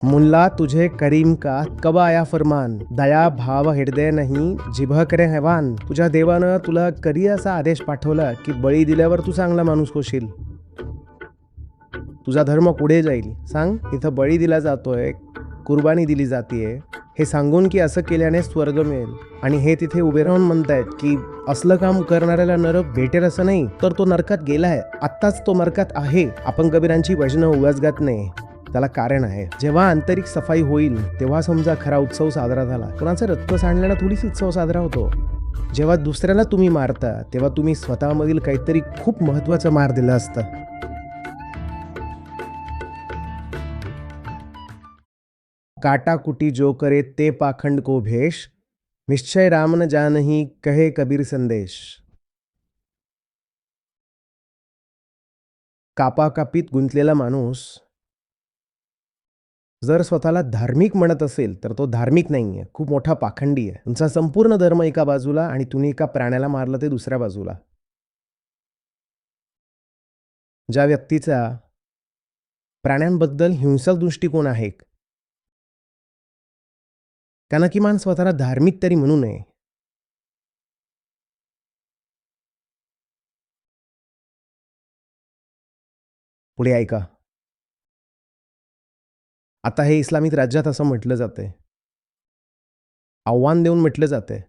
मुल्ला तुझे करीम का कब आया फरमान, दया भाव हृदय नाही जिभ करे हैवान. तुझ्या देवानं तुला कधी असा आदेश पाठवला की बळी दिल्यावर तू चांगला माणूस होशील, तुझा धर्म पुढे जाईल. सांग, इथं बळी दिला जातोय, कुर्बानी दिली जातीये, हे सांगून की असं केल्याने स्वर्ग मिळेल, आणि हे तिथे उभे राहून म्हणतायत की असलं काम करणाऱ्याला नरक भेटेल असं नाही, तर तो नरकात गेलाय, आत्ताच तो नरकात आहे. आपण कबीरांची भजनं उगाच गात नाही, त्याला कारण आहे. जेव्हा आंतरिक सफाई होईल तेव्हा समजा खरा उत्सव साजरा झाला. कोणाचं रक्त सांडल्यानं थोडीच उत्सव साजरा होतो. जेव्हा दुसऱ्याला तुम्ही मारता तेव्हा तुम्ही स्वतःमधील काहीतरी खूप महत्वाचं मार दिलं असतं. काटा कुटी जो करे ते पाखंड को भेष, निश्चय राम न जानही कहे कबीर संदेश. कापाकापीत गुंतलेला माणूस जर स्वतःला धार्मिक म्हणत असेल तर तो धार्मिक नाहीये, खूप मोठा पाखंडी आहे. तुमचा संपूर्ण धर्म एका बाजूला आणि तुम्ही एका प्राण्याला मारलं ते दुसऱ्या बाजूला. ज्या व्यक्तीचा प्राण्यांबद्दल हिंसक दृष्टिकोन आहे, त्यानं किमान स्वतःला धार्मिक तरी म्हणू नये. पुढे ऐका. आता हे इस्लामिक राज्यात असं म्हटलं जातंय, आव्हान देऊन म्हटलं जातंय,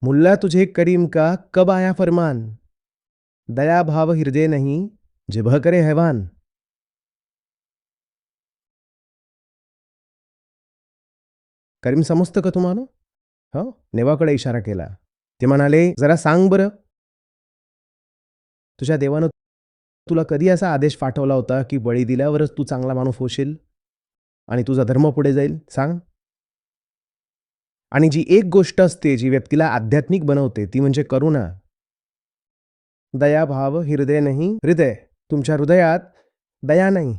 मुल्ला तुझे करीम का कब आया फरमान, दया भाव हृदय नहीं जिभ करे हैवान. करीम समजतं का तुम्हाला? हो, नेवाकडे इशारा केला. ते म्हणाले, जरा सांग बरं, तुझ्या देवानं तुला कधी असा आदेश पाठवला होता की बळी दिल्यावरच तू चांगला माणूस होशील आणि तुझा धर्म पुढे जाईल? सांग. आणि जी एक गोष्ट असते जी व्यक्तीला आध्यात्मिक बनवते ती म्हणजे करुणा. दया भाव हृदय नाही. हृदय, तुमच्या हृदयात दया नाही,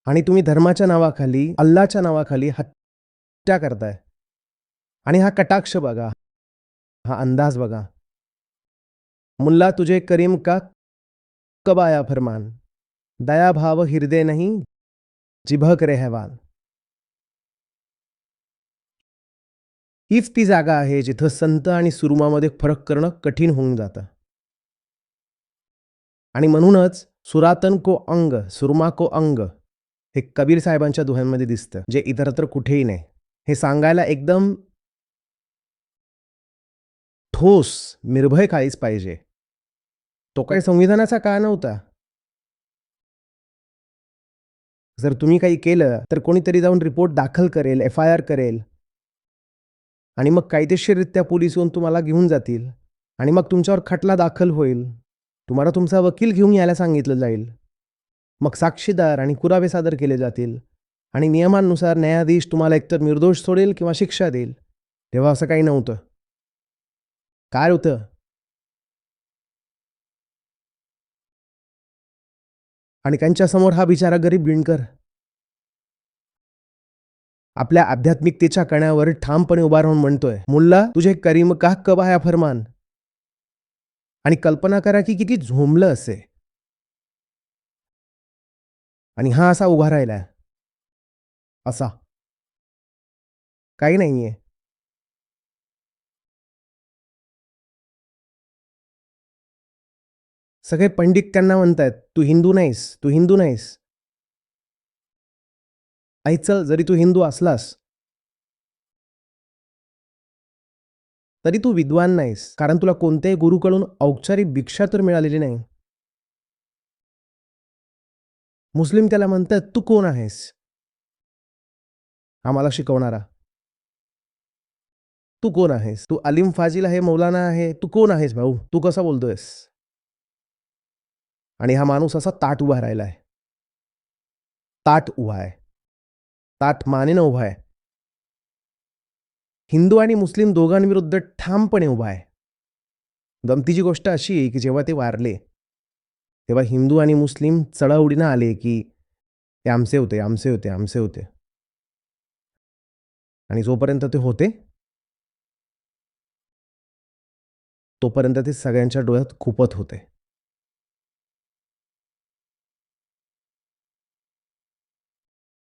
आणि तुम्ही धर्माच्या नावाखाली, अल्लाच्या नावाखाली हत्या करताय. आणि हा कटाक्ष बघा, हा अंदाज बघा. मुल्ला तुझे करीम का कब आया फरमान, दया भाव हृदय नहीं जिभ करे हैवान. हीच ती जागा आहे जिथं संत आणि सुरुमामध्ये फरक करणं कठीण होऊन जातं. आणि म्हणूनच सुरातन को अंग सुरमा को अंग हे कबीर साहेबांच्या दोह्यांमध्ये दिसतं, जे इतरत्र कुठेही नाही. हे सांगायला एकदम ठोस, निर्भय काळीच पाहिजे. तो काही संविधानाचा काळ नव्हता. जर तुम्ही काही केलं तर कोणीतरी जाऊन रिपोर्ट दाखल करेल, FIR करेल, आणि मग कायदेशीररित्या पोलीस येऊन तुम्हाला घेऊन जातील, आणि मग तुमच्यावर खटला दाखल होईल. तुम्हाला तुमचा वकील घेऊन यायला सांगितलं जाईल. मग साक्षीदार आणि पुरावे सादर केले जातील, आणि नियमांनुसार न्यायाधीश तुम्हाला एकतर निर्दोष सोडेल किंवा शिक्षा देईल. तेव्हा असं काही नव्हतं. काय होतं? आणि त्यांच्यासमोर हा बिचारा गरीब विणकर आपल्या आध्यात्मिकतेच्या कण्यावर ठामपणे उभा राहून म्हणतोय, मुल्ला तुझे करीम का कब आया फरमान. आणि कल्पना करा की किती झोंबलं असे, आणि हा असा उभा राहिलाय, असा काही नाहीये. सगळे पंडित त्यांना म्हणतायत, तू हिंदू नाहीस, तू हिंदू नाहीस. आई चल, जरी तू हिंदू असलास तरी तू विद्वान नाहीस, कारण तुला कोणत्याही गुरुकडून औपचारिक भिक्षा तर मिळालेली नाही. मुस्लिम त्याला म्हणतात, तू कोण आहेस आम्हाला शिकवणारा? तू कोण आहेस? तू अलीम फाजील आहे, मौलाना आहे, तू कोण आहेस भाऊ? तू कसा बोलतोयस? आणि हा माणूस असा ताट उभा राहिलाय, ताट उभा आहे, ताट मानेनं उभा आहे, हिंदू आणि मुस्लिम दोघांविरुद्ध ठामपणे उभा आहे. गमतीची गोष्ट अशी आहे की जेव्हा ते वारले तेव्हा हिंदू आणि मुस्लिम चढाओढीनं आले की ते आमचे होते, आमचे होते, आमचे होते. आणि जोपर्यंत ते होते तोपर्यंत ते सगळ्यांच्या डोळ्यात खुपत होते.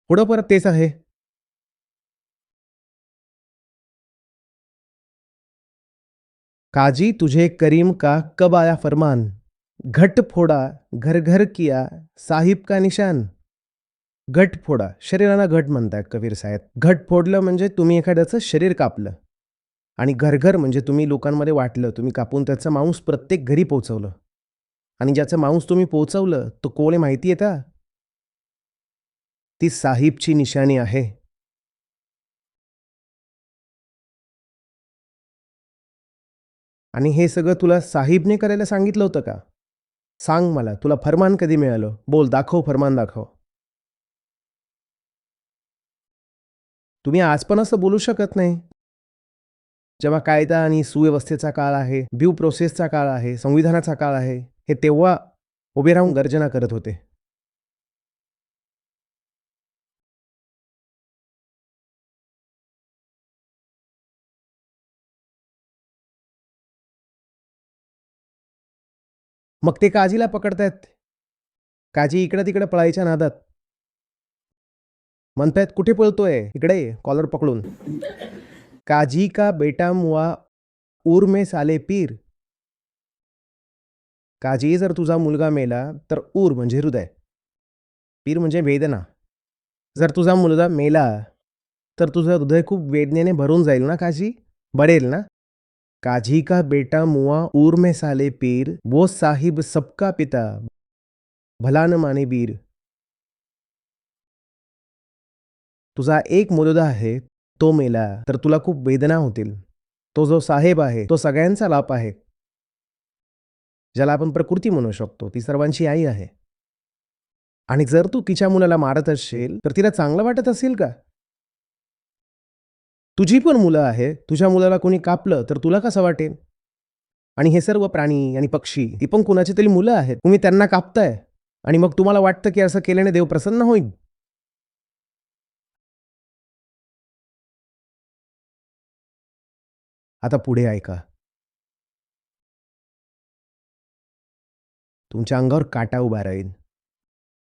पुढं परत तेच आहे. काजी तुझे करीम का कब आया फरमान, घट फोडा घर घर किया साहिब का निशान. घट फोडा, शरीराला घट म्हणतायत कबीर साहेब. घट फोडलं म्हणजे तुम्ही एखाद्याचं शरीर कापलं. आणि घर म्हणजे तुम्ही लोकांमध्ये वाटलं, तुम्ही कापून त्याचं मांस प्रत्येक घरी पोहोचवलं. आणि ज्याचं मांस तुम्ही पोहोचवलं तो कोण आहे माहिती आहे का? ती साहिबची निशाणी आहे. आणि हे सगळं तुला साहिबने करायला सांगितलं होतं का? सांग मला, तुला फरमान कधी मिळालं? बोल, दाखव, फरमान दाखव. तुम्ही आज पण असं बोलू शकत नाही. जेव्हा कायदा आणि सुव्यवस्थेचा काळ आहे, ड्यू प्रोसेसचा काळ आहे, संविधानाचा काळ आहे, हे तेव्हा उभे राहून गर्जना करत होते. मग ते काजीला पकडतायत. काजी इकडं-तिकडं पळायच्या नादात. म्हणतायत, "कुठे पळतोय? इकडे ये, कॉलर पकडून." काजी का बेटा मुआ उर में साले पीर. काजी, जर तुझा मुलगा मेला तर उर म्हणजे हृदय, पीर म्हणजे वेदना. जर तुझा मुलगा मेला तर तुझं हृदय खूप वेदनेने भरून जाईल ना काजी? बळेल ना? काजी का बेटा मुआ उर में साले पीर, वो साहिब सबका पिता, भला न माने बीर. तुझा एक मुलगा आहे, तो मेला तर तुला खूप वेदना होतील. तो जो साहेब आहे तो सगळ्यांचा लाप आहे. ज्याला आपण प्रकृती म्हणू शकतो, ती सर्वांची आई आहे. आणि जर तू तिच्या मुलाला मारत असशील तर तिला चांगलं वाटत असेल का? तुझी पण मुलं आहेत, तुझ्या मुलाला कोणी कापलं तर तुला कसं वाटेल? आणि हे सर्व प्राणी आणि पक्षी, ती पण कुणाची तरी मुलं आहेत. तुम्ही त्यांना कापताय आणि मग तुम्हाला वाटतं की असं केल्याने देव प्रसन्न होईल. आता पुढे ऐका. तुमच्या अंगावर काटा उभा राहील.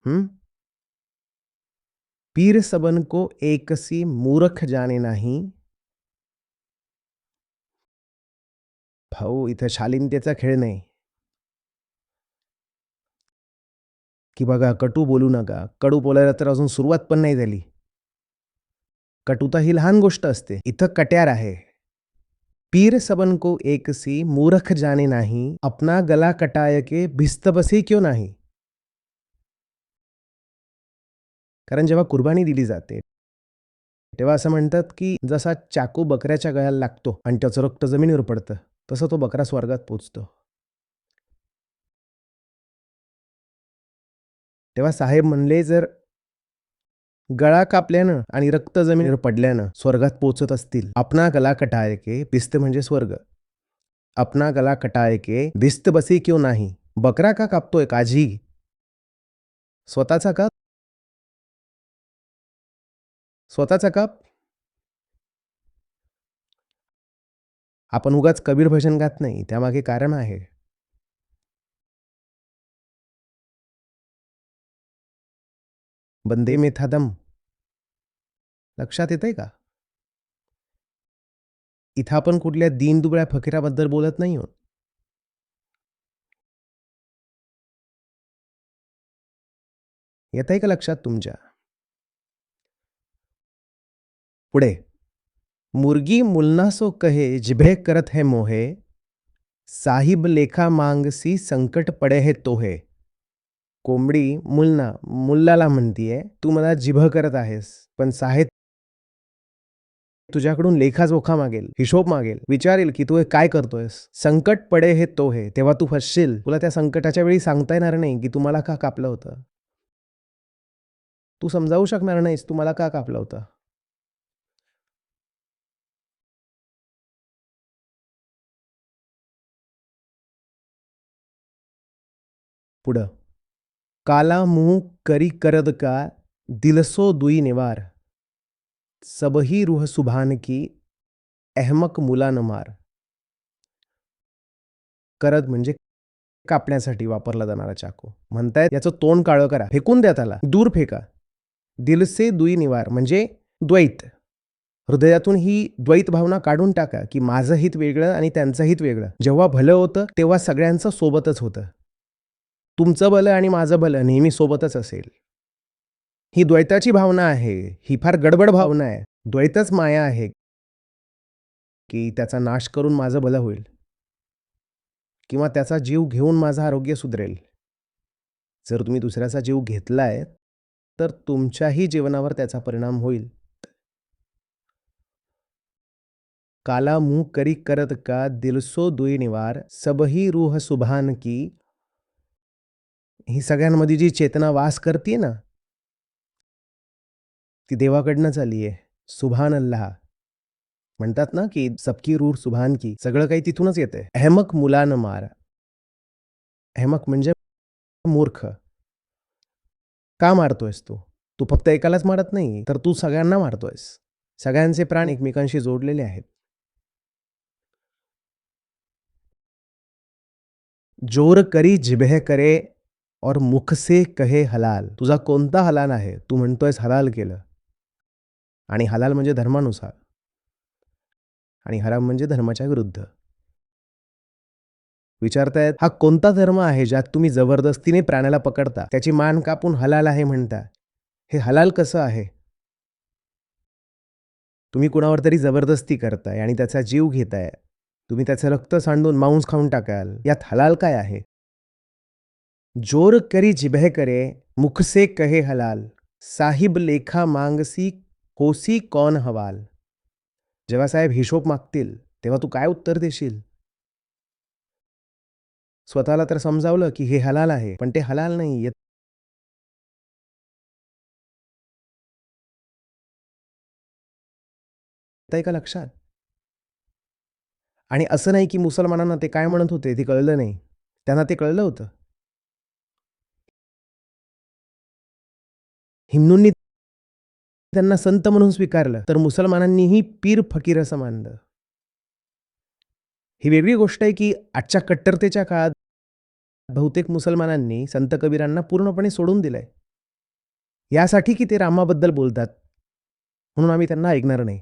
हं? पीर सबन को एकसी मूरख जाणे नाही. भाऊ, इथं शालीनतेचा खेळ नाही. की बघा, कटू बोलू नका. कडू बोलायला तर अजून सुरुवात पण नाही झाली. कटुता ही लहान गोष्ट असते. इथं कट्यार आहे. पीर सबन को एकसी मूरख जाने नाही, अपना गला कटाय के भिस्त बसी क्यों नाही. कारण जेव्हा कुर्बानी दिली जाते तेव्हा असं म्हणतात की जसा चाकू बकऱ्याच्या गळ्याला लागतो आणि त्याचं रक्त जमिनीवर पडतं, तसं तो बकरा स्वर्गात पोचतो. तेव्हा साहेब म्हणले, जर गळा कापल्यानं आणि रक्त जमिनीवर पडल्यानं स्वर्गात पोचत असतील, अपना गला कटाय के, भिस्त म्हणजे स्वर्ग, अपना गला कटाय के भिस्त बसी क्यों नाही. बकरा का कापतोय काजी? स्वतःचा काप, स्वतःचा काप. आपण उगाच कबीर भजन गात नाही, त्यामागे कारण आहे. बंदे में था दम. लक्षात येतंय का? इथं आपण कुठल्या दीनदुबळ्या फकीराबद्दल बोलत नाही आहोत. येतंय का लक्षात तुमच्या? पुढे, मुर्गी मुलना सो कहे जिभे करत है मोहे, साहिब लेखा मांगसी संकट पडे है तोहे. कोंबडी मुल्लाला म्हणतीये, तू मला जिभ करत आहेस, पण साहेब तुझ्याकडून लेखाजोखा मागेल, हिशोब मागेल, विचारेल की तू हे काय करतोयस. संकट पडे हे तोहे, तेव्हा तू फसशील. तुला त्या संकटाच्या वेळी सांगता येणार नाही की तुम्हाला का कापलं होतं. तू समजावू शकणार नाहीस तुम्हाला का कापलं होतं. पुढं, काला मुंह करी करद का, दिलसो दुई निवार, सबही रूह सुभान की, अहमक मुला न मार. करद म्हणजे कापण्यासाठी वापरला जाणारा चाकू. म्हणतायत याचं तोंड काळं करा, फेकून द्या त्याला, दूर फेका. दिल से दुई निवार म्हणजे द्वैत. हृदयातून ही द्वैत भावना काढून टाका, की माझं हित वेगळं आणि त्यांचं हित वेगळं. जेव्हा भलं होतं, तेव्हा सगळ्यांचं सोबतच होतं. तुमचं भलं आणि माझं भलं नेहमी सोबतच असेल. ही द्वैताची भावना आहे. ही फार गडबड भावना आहे. द्वैतच माया आहे, की त्याचा नाश करून माझं भलं होईल किंवा त्याचा जीव घेऊन माझं आरोग्य सुधरेल. जर तुम्ही दुसऱ्याचा जीव घेतलाय, तर तुमच्याही जीवनावर त्याचा परिणाम होईल. काला मुँह करी करत का दिल सो दुई निवार सबही रूह सुभान की. ही सगळ्यांमध्ये जी चेतना वास करते ना, ती देवाकडनंच आली आहे. सुभान अल्लाह म्हणतात ना, की सबकी रूह सुभान की. सगळं काही तिथूनच येतंय. अहमक मुलानं मार. अहमक म्हणजे मूर्ख. का मारतोयस तू? तू फक्त एकालाच मारत नाही, तर तू सगळ्यांना मारतोयस. सगळ्यांचे प्राण एकमेकांशी जोडलेले आहेत. जोर करी जिभे करे और मुख से कहे हलाल. तुझा कोणता हलाल आहे? तू म्हणतोयस हलाल केलं. आणि हलाल म्हणजे धर्मानुसार आणि हराम म्हणजे धर्माच्या विरुद्ध. विचारतायत हा कोणता धर्म आहे ज्यात तुम्ही जबरदस्तीने प्राण्याला पकडता, त्याची मान कापून हलाल आहे म्हणता. हे हलाल कसं आहे? तुम्ही कुणावर तरी जबरदस्ती करताय आणि त्याचा जीव घेताय. तुम्ही त्याचं रक्त सांडून मांस खाऊन टाकाल. यात हलाल काय आहे? जोर करी जिभे करे मुख से कहे हलाल साहिब लेखा मांगसी होसी कौन हवाल. जेव्हा साहेब हिशोब मागतील तेव्हा तू काय उत्तर देशील? स्वतःला तर समजावलं की हे हलाल आहे, पण ते हलाल नाही. येतंय का लक्षात? आणि असं नाही की मुसलमानांना ते काय म्हणत होते ते कळलं नाही. त्यांना ते कळलं होतं. हिंदूंनी त्यांना संत म्हणून स्वीकारलं, तर मुसलमानांनीही पीर फकीर असं मानलं. ही वेगळी गोष्ट आहे की आजच्या कट्टरतेच्या काळात बहुतेक मुसलमानांनी संत कबीरांना पूर्णपणे सोडून दिलंय. यासाठी की ते रामाबद्दल बोलतात, म्हणून आम्ही त्यांना ऐकणार नाही.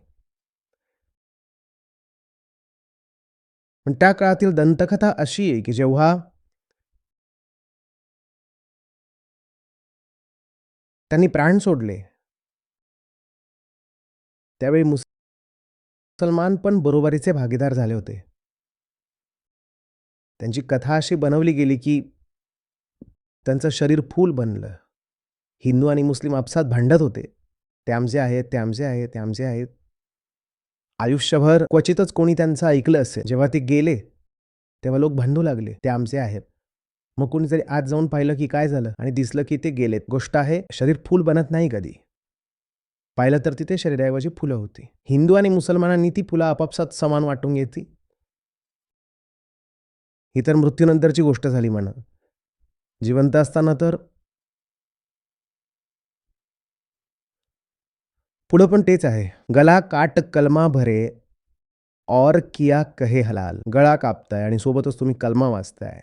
पण त्या काळातील दंतकथा अशी आहे की जेव्हा त्यांनी प्राण सोडले, त्यावेळी मुसलमान पण बरोबरीचे भागीदार झाले होते. त्यांची कथा अशी बनवली गेली की त्यांचं शरीर फूल बनलं. हिंदू आणि मुस्लिम आपसात भांडत होते. ते आमचे आहेत, ते आमचे आहेत, ते आमचे आहेत. आयुष्यभर क्वचितच कोणी त्यांचं ऐकलं असेल. जेव्हा ते गेले, तेव्हा लोक भांडू लागले, ते आमचे आहेत. मग कोणीतरी आत जाऊन पाहिलं की काय झालं आणि दिसलं की ते गेलेत. गोष्ट आहे, शरीर फूल बनत नाही कधी. पाहिलं तर तिथे शरीराऐवजी फुलं होती. हिंदू आणि मुसलमानांनी ती फुलं आपापसात समान वाटून घेतली. ही तर मृत्यूनंतरची गोष्ट झाली म्हणा. जिवंत असताना तर पुढं पण तेच आहे. गला काट कलमा भरे और किया कहे हलाल. गळा कापताय आणि सोबतच तुम्ही कलमा वाचताय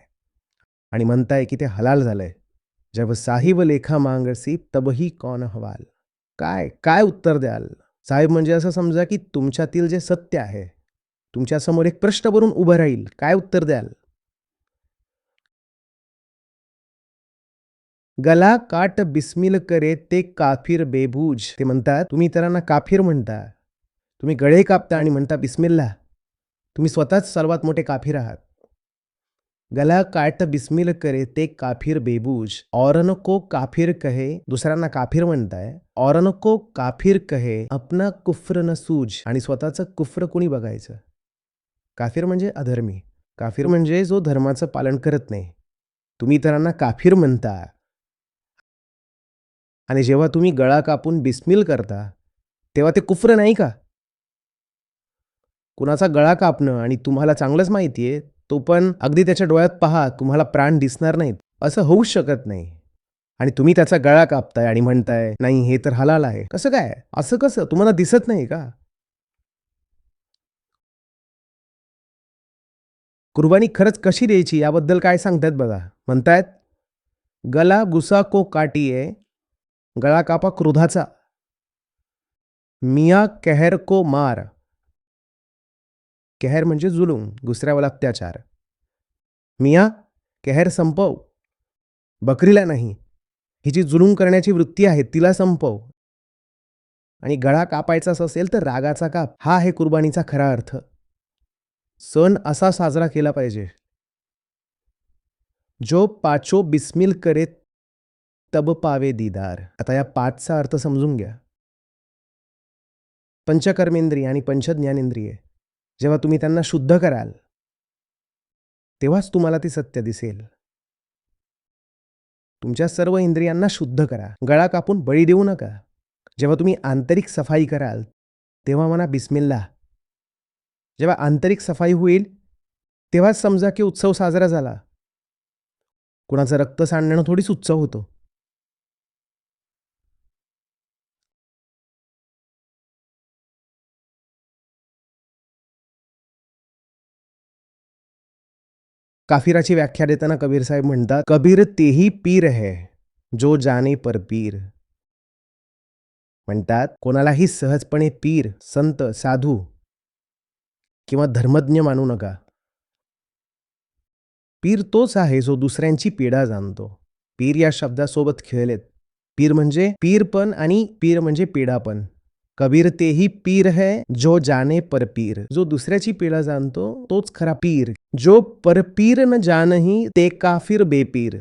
आणि म्हणताय की ते हलाल झालंय. जब साहिब लेखा मांगसी तबही कौन हवाल. काय काय उत्तर द्याल? साहेब म्हणजे असं समजा की तुमच्यातील जे सत्य आहे, तुमच्यासमोर एक प्रश्न बनून उभं राहील. काय उत्तर द्याल? गला काट बिस्मिल करे ते काफिर बेबूज. ते म्हणतात तुम्ही इतरांना काफिर म्हणता. तुम्ही गळे कापता आणि म्हणता बिस्मिल्ला. तुम्ही स्वतःच सर्वात मोठे काफिर आहात. गला काट बिस्मिल करे ते काफिर बेबूज औरन को काफिर कहे. दुसऱ्यांना काफिर म्हणताय. औरन को काफिर कहे अपना कुफ्र न सूज. आणि स्वतःचं कुफ्र कुणी बघायचं? काफिर म्हणजे अधर्मी. काफिर म्हणजे जो धर्माचं पालन करत नाही. तुम्ही इतरांना काफिर म्हणता आणि जेव्हा तुम्ही गळा कापून बिस्मिल करता, तेव्हा ते कुफ्र नाही का? कुणाचा गळा कापणं आणि तुम्हाला चांगलंच माहिती आहे, तो पण अगदी त्याच्या डोळ्यात पहा, तुम्हाला प्राण दिसणार नाहीत, असं होऊच शकत नाही. आणि तुम्ही त्याचा गळा कापताय आणि म्हणताय, "नाही, हे तर हलाल आहे." कसं काय? असं कसं? तुम्हाला दिसत नाही का? कुर्बानी खरंच कशी द्यायची याबद्दल काय सांगतायत बघा. म्हणतायत, "गला गुसा को काटिये, गळा कापा क्रोधाचा. मिया कहर को मार. कहर म्हणजे जुलूम, दुसऱ्यावर अत्याचार. मिया कहर संपव. बकरीला नाही, ही जी जुलूम करण्याची वृत्ती आहे तिला संपव. आणि गळा कापायचाच असेल तर रागाचा काप. हा आहे कुर्बानीचा खरा अर्थ. सण असा साजरा केला पाहिजे. जो पाचो बिस्मिल करे तब पावे दीदार. आता या पाचचा अर्थ समजून घ्या. पंचकर्मेंद्रिय आणि पंचज्ञानेंद्रिय जेव्हा तुम्ही त्यांना शुद्ध कराल तेव्हाच तुम्हाला ते सत्य दिसेल. तुमच्या सर्व इंद्रियांना शुद्ध करा. गळा कापून बळी देऊ नका. जेव्हा तुम्ही आंतरिक सफाई कराल तेव्हा म्हणा बिस्मिल्ला. जेव्हा आंतरिक सफाई होईल तेव्हाच समजा की उत्सव साजरा झाला. कुणाचं रक्त सांडणं थोडीच उत्सव होतो. काफिराची व्याख्या देताना कबीर साहेब म्हणतात, कबीर तेही पीर है जो जाने पर पीर. म्हणतात कोणालाही सहजपणे पीर, संत, साधू किंवा धर्मज्ञ मानू नका. पीर तोच आहे जो दुसऱ्यांची पीडा जाणतो. पीर या शब्दासोबत खेळलेत. पीर म्हणजे पीरपण आणि पीर म्हणजे पीडापण. कबीर तेही पीर है जो जाने पर पीर. जो दुसऱ्याची पीडा जाणतो तोच खरा पीर. जो परपीर न जानही ते काफिर बेपीर.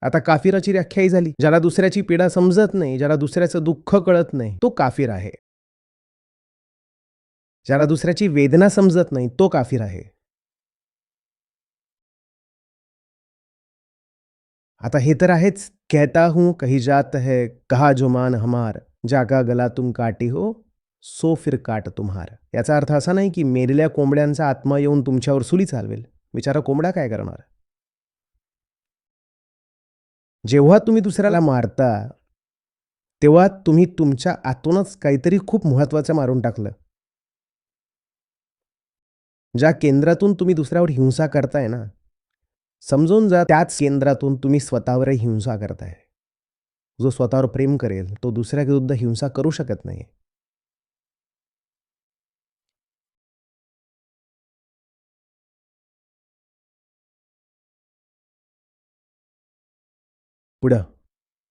आता काफिराची व्याख्याही झाली. ज्याला दुसऱ्याची पीडा समजत नाही, ज्याला दुसऱ्याचं दुःख कळत नाही, तो काफिर आहे. ज्याला दुसऱ्याची वेदना समजत नाही तो काफिर आहे. आता हे तर आहेच. कहता हूं कही जात है कहा जो मान हमार, जाका गला तुम काटी हो सो फिर काट तुम्हार. याचा अर्थ असा नाही की मेलेल्या कोंबड्यांचा आत्मा येऊन तुमच्यावर सुली चालवेल. बिचारा कोंबडा काय करणार. जेव्हा तुम्ही दुसऱ्याला मारता तेव्हा तुम्ही तुमच्या आतूनच काहीतरी खूप महत्त्वाचं मारून टाकलं. ज्या केंद्रातून तुम्ही दुसऱ्यावर हिंसा करताय ना, समजून जा त्याच केंद्रातून तुम्ही स्वतःवरही हिंसा करताय. जो स्वतःवर प्रेम करेल तो दुसऱ्या विरुद्ध हिंसा करू शकत नाही. पुढं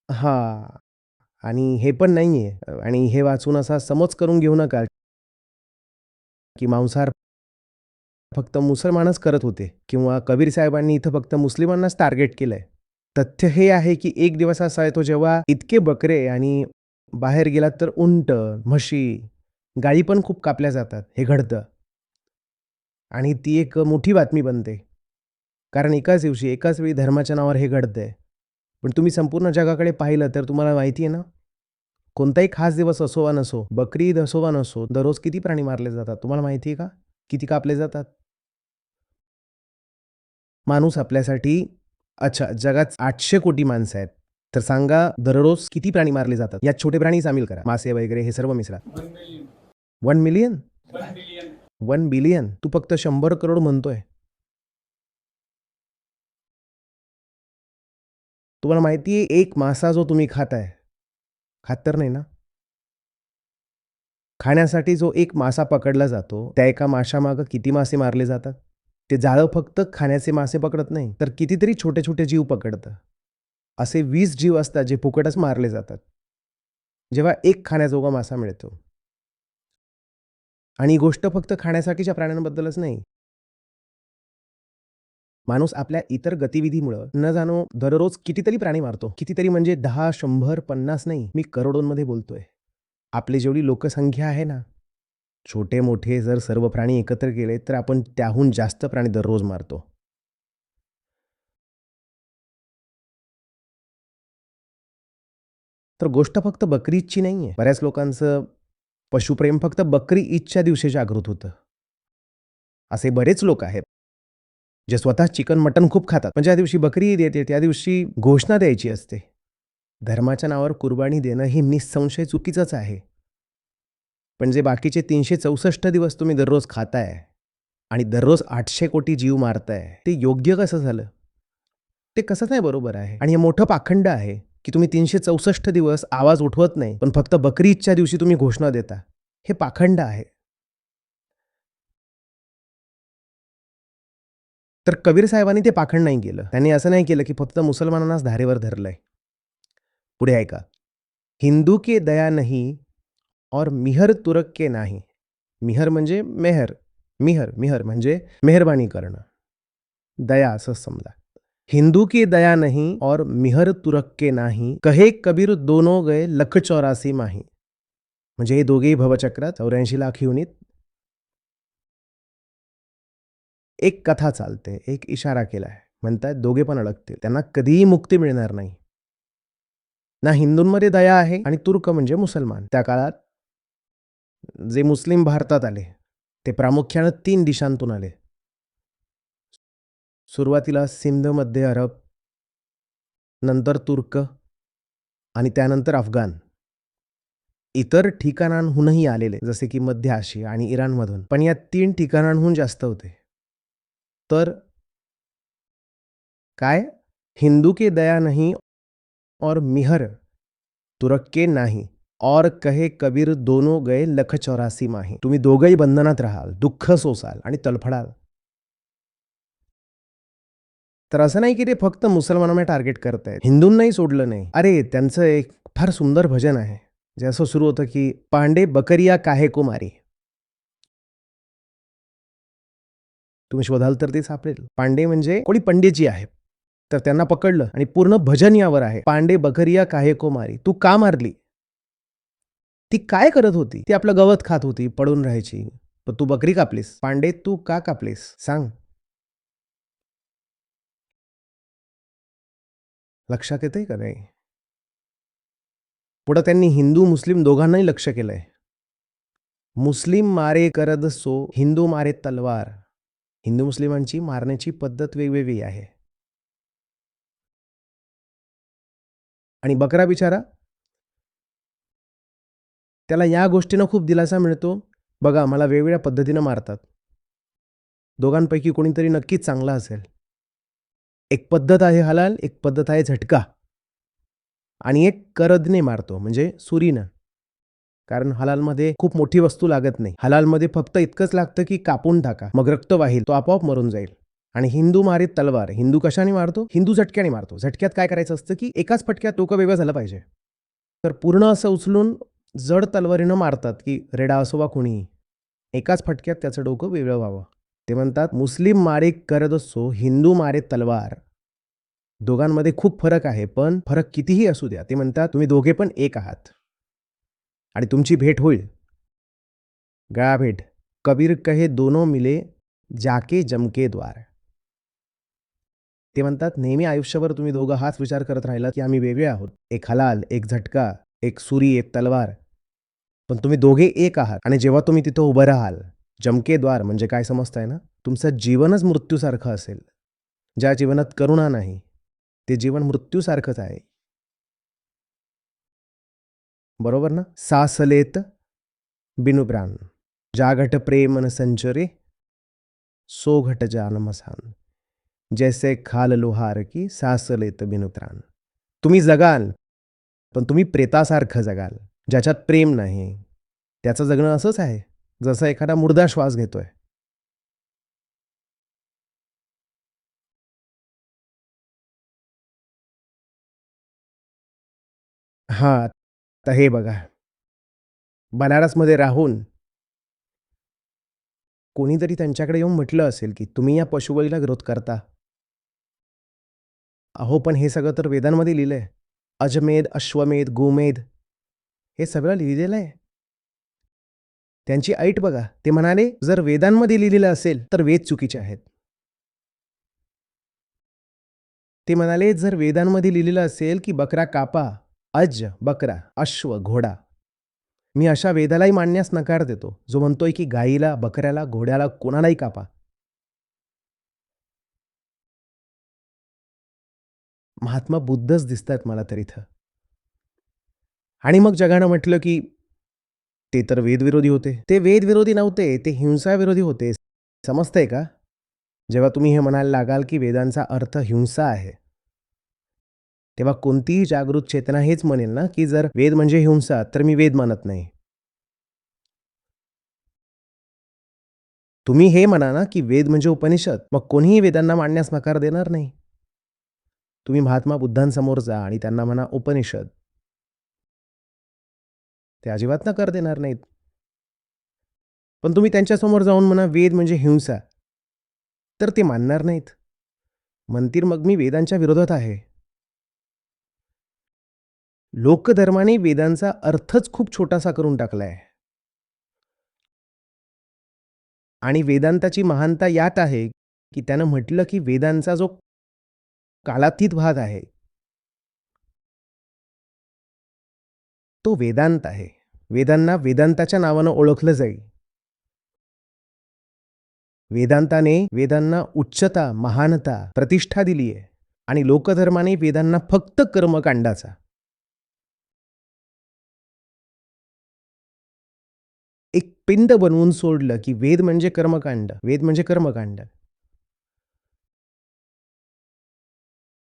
हां. आणि हे पण नाहीये आणि हे वाचून असा समज करून घेऊ नका की मांसाहार फक्त मुसलमानच करत होते किंवा कबीर साहेबांनी इथं फक्त मुस्लिमांनाच टार्गेट केलंय. तथ्य हे आहे की एक दिवस असा येतो जेव्हा इतके बकरे आणि बाहेर गेलात तर उंट, म्हशी, गायी पण खूप कापल्या जातात. हे घडतं आणि ती एक मोठी बातमी बनते. कारण एकाच दिवशी एकाच वेळी धर्माच्या नावावर हे घडतंय. पण तुम्ही संपूर्ण जगाकडे पाहिलं तर तुम्हाला माहिती आहे ना, कोणताही खास दिवस असो वा नसो, बकरी ईद असो वा नसो, दररोज किती प्राणी मारले जातात तुम्हाला माहिती आहे का? किती कापले जातात? माणूस आपल्यासाठी अच्छा, जगात 800 कोटी माणसं आहेत. तर सांगा दररोज किती प्राणी मारले जातात? यात छोटे प्राणी सामील करा. मासे वगैरे हे सर्व मिसळा. 1 मिलियन? 1 बिलियन? तू फक्त 100 करोड म्हणतोय. तुम्हाला माहिती आहे एक मासा जो तुम्ही खाताय, खात तर नाही ना? खाण्यासाठी जो एक मासा पकडला जातो, त्या एका माशामागं किती मासे मारले जातात? ते जाळं फक्त खाण्याचे मासे पकडत नाही, तर कितीतरी छोटे-छोटे जीव पकडतं. असे 20 जीव असतात जे फुकटच मारले जातात. जेव्हा एक खाण्याजोगा मासा मिळतो. आणि ही गोष्ट फक्त खाण्यासाठीच्या प्राण्यांबद्दलच नाही. माणूस आपल्या इतर गतिविधीमुळं न जाणो दररोज कितीतरी प्राणी मारतो. कितीतरी म्हणजे 10, 100, 50 नाही, मी करोडोंमध्ये बोलतोय. आपली जेवढी लोकसंख्या आहे ना, छोटे-मोठे जर सर्व प्राणी एकत्र केले तर आपण त्याहून जास्त प्राणी दररोज मारतो. तर गोष्ट फक्त बकरी ईदची नाहीये. बऱ्याच लोकांचं पशुप्रेम फक्त बकरी ईदच्या दिवशी जागृत होतं. असे बरेच लोक आहेत, जे स्वतः चिकन, मटण खूप खातात. पण ज्या दिवशी बकरी ईद येते त्या दिवशी घोषणा द्यायची असते. धर्माच्या नावावर कुर्बानी देणं हे निःसंशय चुकीचंच आहे. पण जे बाकीचे 364 दिवस तुम्ही दररोज खाताय आणि दररोज 800 कोटी जीव मारताय, ते योग्य कसं झालं? ते कसं काय बरोबर आहे? आणि हे मोठं पाखंड आहे. की तुम्ही 364 दिवस आवाज उठवत नाही, पण फक्त बकरी ईदच्या दिवशी तुम्ही घोषणा देता. हे पाखंड आहे. तर कबीर साहेबांनी ते पाखंड नाही केलं. त्यांनी असं नाही केलं, की फक्त मुसलमानांनाच धारेवर धरलंय. पुढे ऐका. हिंदू के दया नहीं और मिहर तुरक के नाही. मिहर म्हणजे मेहर. मिहर म्हणजे मेहरबानी करणं. दया असं समजा. हिंदू की दया नहीं और मिहर तुरक के नाही, कहे कबीर दोनों गए लख 84 माही. म्हणजे हे दोघेही भवचक्रात 84 लाख योनीत एक कथा चालते, एक इशारा केलाय. म्हणतात दोघे पण अडकतील. त्यांना कधीही मुक्ती मिळणार नाही. ना हिंदूंमध्ये दया आहे आणि तुर्क म्हणजे मुसलमान. त्या काळात जे मुस्लिम भारतात आले, ते प्रामुख्यानं 3 दिशांतून आले. सुरुवातीला सिंध, मध्य अरब, नंतर तुर्क आणि त्यानंतर अफगाण. इतर ठिकाणांहूनही आलेले, जसे की मध्य आशिया आणि इराणमधून. पण या 3 ठिकाणांहून जास्त होते. तर काय? हिंदू के दया नहीं और मिहर तुरक के नाही और कहे कबीर दोनों गए लख 84 माही. तुम्ही दोघंही बंधनात राहाल, दुःख सोसाल आणि तळफडाल. तर असं नाही की ते फक्त मुसलमानांना टार्गेट करतायत. हिंदूंनाही सोडलं नाही. अरे, त्यांचं एक फार सुंदर भजन आहे, जे असं सुरू होतं की पांडे बकरिया काहे को मारी. तुम्ही शोधाल तर ते सापडेल. पांडे म्हणजे कोणी पंडितजी आहे. तर त्यांना पकडलं आणि पूर्ण भजन यावर आहे. पांडे बकरिया काहे को मारी. तू का मारली? ती काय करत होती? ती आपलं गवत खात होती, पडून राहायची. पण तू बकरी कापलीस. पांडे तू का कापलीस? सांग. लक्षात येतंय का नाही? पुढं त्यांनी हिंदू मुस्लिम दोघांनाही लक्ष केलंय. मुस्लिम मारे करद सो हिंदू मारे तलवार. हिंदू मुस्लिमांची मारण्याची पद्धत वेगवेगळी आहे. आणि बकरा बिचारा, त्याला या गोष्टीनं खूप दिलासा मिळतो. बघा, मला वेगवेगळ्या पद्धतीनं मारतात. दोघांपैकी कोणीतरी नक्कीच चांगला असेल. एक पद्धत आहे हलाल, एक पद्धत आहे झटका आणि एक करदने मारतो म्हणजे सुरीनं. कारण हलालमध्ये खूप मोठी वस्तू लागत नाही. हलालमध्ये फक्त इतकंच लागतं की कापून टाका, मग रक्त वाहील, तो आपोआप मरून जाईल. आणि हिंदू मारे तलवार. हिंदू कशाने मारतो? हिंदू झटक्याने मारतो. झटक्यात काय करायचं असतं की एकाच फटक्यात डोकं वेगळं झालं पाहिजे. तर पूर्ण असं उचलून जड तलवारीनं मारतात की रेडा असो वा कुणीही. एकाच फटक्यात त्याचं डोकं वेगळं व्हावं. ते म्हणतात मुस्लिम मारे करद सो हिंदू मारे तलवार. दोघांमध्ये खूप फरक आहे, पण फरक कितीही असू द्या, ते म्हणतात तुम्ही दोघे पण एक आहात आणि तुमची भेट होईल. गळाभेट. कबीर कहे दोनों मिले जाके जमके द्वार. ते म्हणतात नेहमी आयुष्यभर तुम्ही दोघं हाच विचार करत राहिलात की आम्ही वेगळे आहोत. एक हलाल, एक झटका, एक सुरी, एक तलवार. पण तुम्ही दोघे एक आहात आणि जेव्हा तुम्ही तिथं उभं राहाल, जमके द्वार म्हणजे काय समजताय ना? तुमचं जीवनच मृत्यूसारखं असेल. ज्या जीवनात करुणा नाही, ते जीवन मृत्यूसारखंच आहे. बरोबर ना? सासलेत बिनु प्राण. ज्या घट प्रेम न संचरे, सो घट जान मसान. जैसे खाल लोहार की सासलेत बिनु प्राण. तुम्ही जगाल, पण तुम्ही प्रेतासारखं जगाल. ज्याच्यात प्रेम नाही, त्याचं जगणं असंच आहे, जसं एखादा मुर्दा श्वास घेतोय. हां, तर हे बघा, बनारसमध्ये राहून कोणीतरी त्यांच्याकडे येऊन म्हटलं असेल, की तुम्ही या पशुबळीला विरोध करता. अहो, पण हे सगळं तर वेदांमध्ये लिहिलंय. अजमेध, अश्वमेध, गोमेध हे सगळं लिहिलेलं आहे. त्यांची ऐट बघा. ते म्हणाले, जर वेदांमध्ये लिहिलेलं असेल, तर वेद चुकीचे आहेत. ते म्हणाले, जर वेदांमध्ये लिहिलेलं असेल, की बकरा कापा, बकरा, अश्व, घोडा. मी अशा वेदालाही मानण्यास नकार देतो, जो म्हणतोय, की गाईला, बकऱ्याला, घोड्याला कोणालाही कापा. महात्मा बुद्धच दिसतात मला तर इथं. आणि मग जगानं म्हटलं, की ते तर वेदविरोधी होते. ते वेदविरोधी नव्हते, ते हिंसाविरोधी होते. समजतंय का? जेव्हा तुम्ही हे म्हणायला लागाल, की वेदांचा अर्थ हिंसा आहे. तेव्हा कोणतीही जागृत चेतना हेच म्हणेल ना, की जर वेद म्हणजे हिंसा, तर मी वेद मानत नाही. तुम्ही हे म्हणा ना, की वेद म्हणजे उपनिषद, मग कोणीही वेदांना मांडण्यास नकार देणार नाही. तुम्ही महात्मा बुद्धांसमोर जा आणि त्यांना म्हणा उपनिषद, ते अजिबात नकार देणार नाहीत. पण तुम्ही त्यांच्यासमोर जाऊन म्हणा वेद म्हणजे हिंसा, तर ते मानणार नाहीत. म्हणतील मग मी वेदांच्या विरोधात आहे. लोकधर्माने वेदांचा अर्थच खूप छोटासा करून टाकलाय आणि वेदांताची महानता यात आहे, की त्यानं म्हटलं, की वेदांचा जो कालातीत भाग आहे, तो वेदांत आहे. वेदांना वेदांताच्या नावानं ओळखलं जाईल. वेदांताने वेदांना उच्चता, महानता, प्रतिष्ठा दिली आहे आणि लोकधर्माने वेदांना फक्त कर्मकांडाचा एक पिंड बनवून सोडलं, की वेद म्हणजे कर्मकांड, वेद म्हणजे कर्मकांड.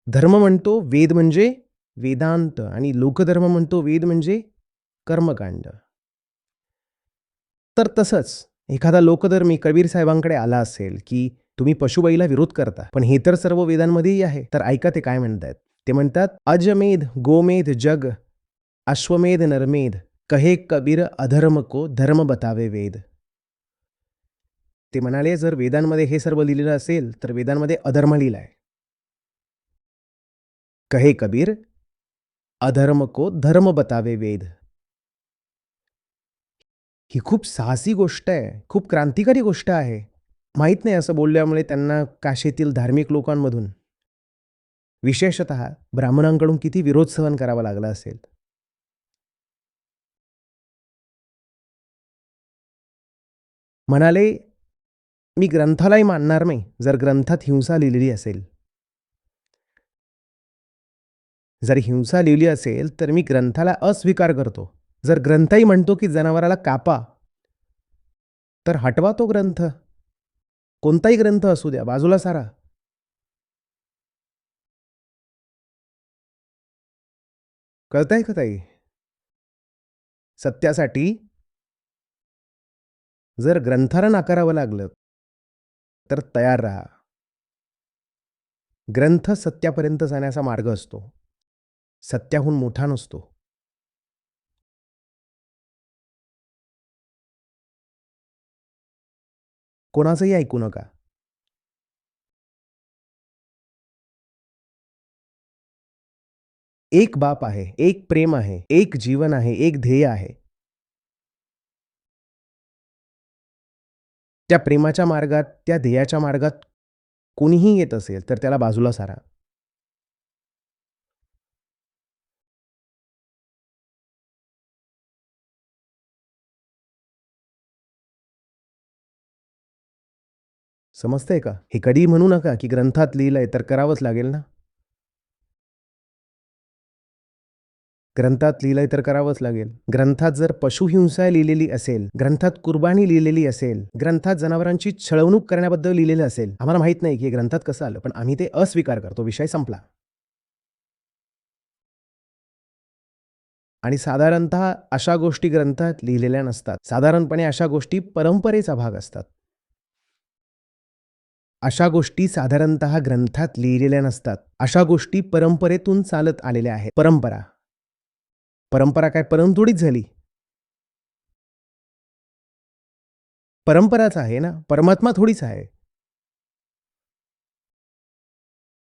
धर्म म्हणतो वेद म्हणजे वेदांत आणि लोकधर्म म्हणतो वेद म्हणजे कर्मकांड. तर तसंच एखादा लोकधर्मी कबीर साहेबांकडे आला असेल, की तुम्ही पशुबळीला विरोध करता, पण हे तर सर्व वेदांमध्येही आहे. तर ऐका ते काय म्हणतायत. ते म्हणतात, "अजमेध, गोमेध जग, अश्वमेध नरमेध, कहे कबीर अधर्म को धर्म बतावे वेद." ते म्हणाले, जर वेदांमध्ये हे सर्व लिहिलेलं असेल, तर वेदांमध्ये अधर्म लिहिला आहे. कहे कबीर अधर्म को धर्म बतावे वेद. ही खूप साहसी गोष्ट आहे, खूप क्रांतिकारी गोष्ट आहे. माहीत नाही असं बोलल्यामुळे त्यांना काशीतील धार्मिक लोकांमधून, विशेषतः ब्राह्मणांकडून किती विरोध सहन करावा लागला असेल. म्हणाले, "मी ग्रंथालाही मानणार नाही, जर ग्रंथात हिंसा लिहिलेली असेल. जर हिंसा लिहिली असेल, तर मी ग्रंथाला अस्वीकार करतो. जर ग्रंथही म्हणतो, की जनावराला कापा, तर हटवा तो ग्रंथ. कोणताही ग्रंथ असू द्या, बाजूला सारा." कळतंय का ताई? सत्यासाठी जर ग्रंथाला नाकारावं लागलं, तर तयार राहा. ग्रंथ सत्यापर्यंत जाण्याचा मार्ग असतो. सत्याहून मोठा नसतो. कोणाचंही ऐकू नका. एक बाप आहे, एक प्रेम आहे, एक जीवन आहे, एक ध्येय आहे. त्या प्रेमाच्या मार्गात, त्या ध्येयाच्या मार्गात कोणीही येत असेल, तर त्याला बाजूला सारा. समजतंय का? हे कधीही म्हणू नका, की ग्रंथात लिहिलंय तर करावंच लागेल ना. ग्रंथात लिहिलंय तर करावंच लागेल. ग्रंथात जर पशुहिंसा लिहिलेली असेल, ग्रंथात कुर्बानी लिहिलेली असेल, ग्रंथात जनावरांची छळवणूक करण्याबद्दल लिहिलेलं असेल, आम्हाला माहीत नाही, की हे ग्रंथात कसं आलं, पण आम्ही ते अस्वीकार करतो. विषय संपला. आणि साधारणतः अशा गोष्टी ग्रंथात लिहिलेल्या नसतात. साधारणपणे अशा गोष्टी परंपरेचा भाग असतात. अशा गोष्टी साधारणतः ग्रंथात लिहिलेल्या नसतात. अशा गोष्टी परंपरेतून चालत आलेल्या आहेत. परंपरा. परंपरा काय परम थोडीच झाली. परंपराच आहे ना, परमात्मा थोडीच आहे.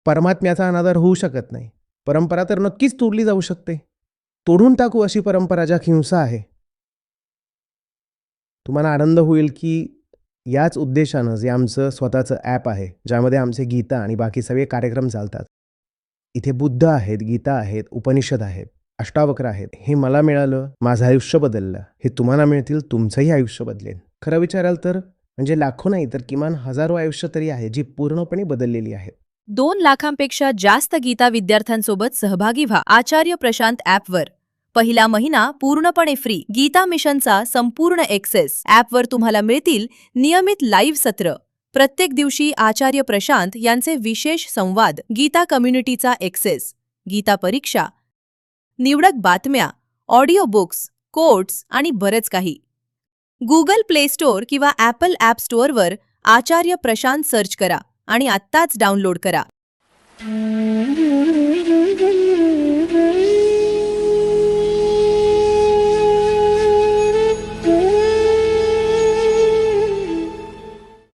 परमात्म्याचा अनादर होऊ शकत नाही. परंपरा तर नक्कीच तोडली जाऊ शकते. तोडून टाकू अशी परंपरा ज्यात हिंसा आहे. तुम्हाला आनंद होईल, की याच उद्देशानं जे आमचं स्वतःचं ॲप आहे, ज्यामध्ये आमचे गीता आणि बाकी सगळे कार्यक्रम चालतात. इथे बुद्ध आहेत, गीता आहेत, उपनिषद आहेत, अष्टावक्र आहेत. हे मला मिळालं, माझं आयुष्य बदललं. हे तुम्हाला मिळतील, तुमचंही आयुष्य बदलेल. खरं विचाराल तर म्हणजे लाखो नाही तर किमान हजारो आयुष्य तरी आहे, जी पूर्णपणे बदललेली आहेत. 2 लाखांपेक्षा जास्त गीता विद्यार्थ्यांसोबत सहभागी व्हा आचार्य प्रशांत ॲपवर. पहिला महिना पूर्णपणे फ्री. गीता मिशनचा संपूर्ण एक्सेस. ॲपवर तुम्हाला मिळतील नियमित लाईव्ह सत्र, प्रत्येक दिवशी आचार्य प्रशांत यांचे विशेष संवाद, गीता कम्युनिटीचा एक्सेस, गीता परीक्षा, निवडक बातम्या, ऑडिओ बुक्स, कोट्स आणि बरेच काही. गुगल प्ले स्टोअर किंवा ॲपल ॲप स्टोअरवर आचार्य प्रशांत सर्च करा आणि आत्ताच डाउनलोड करा.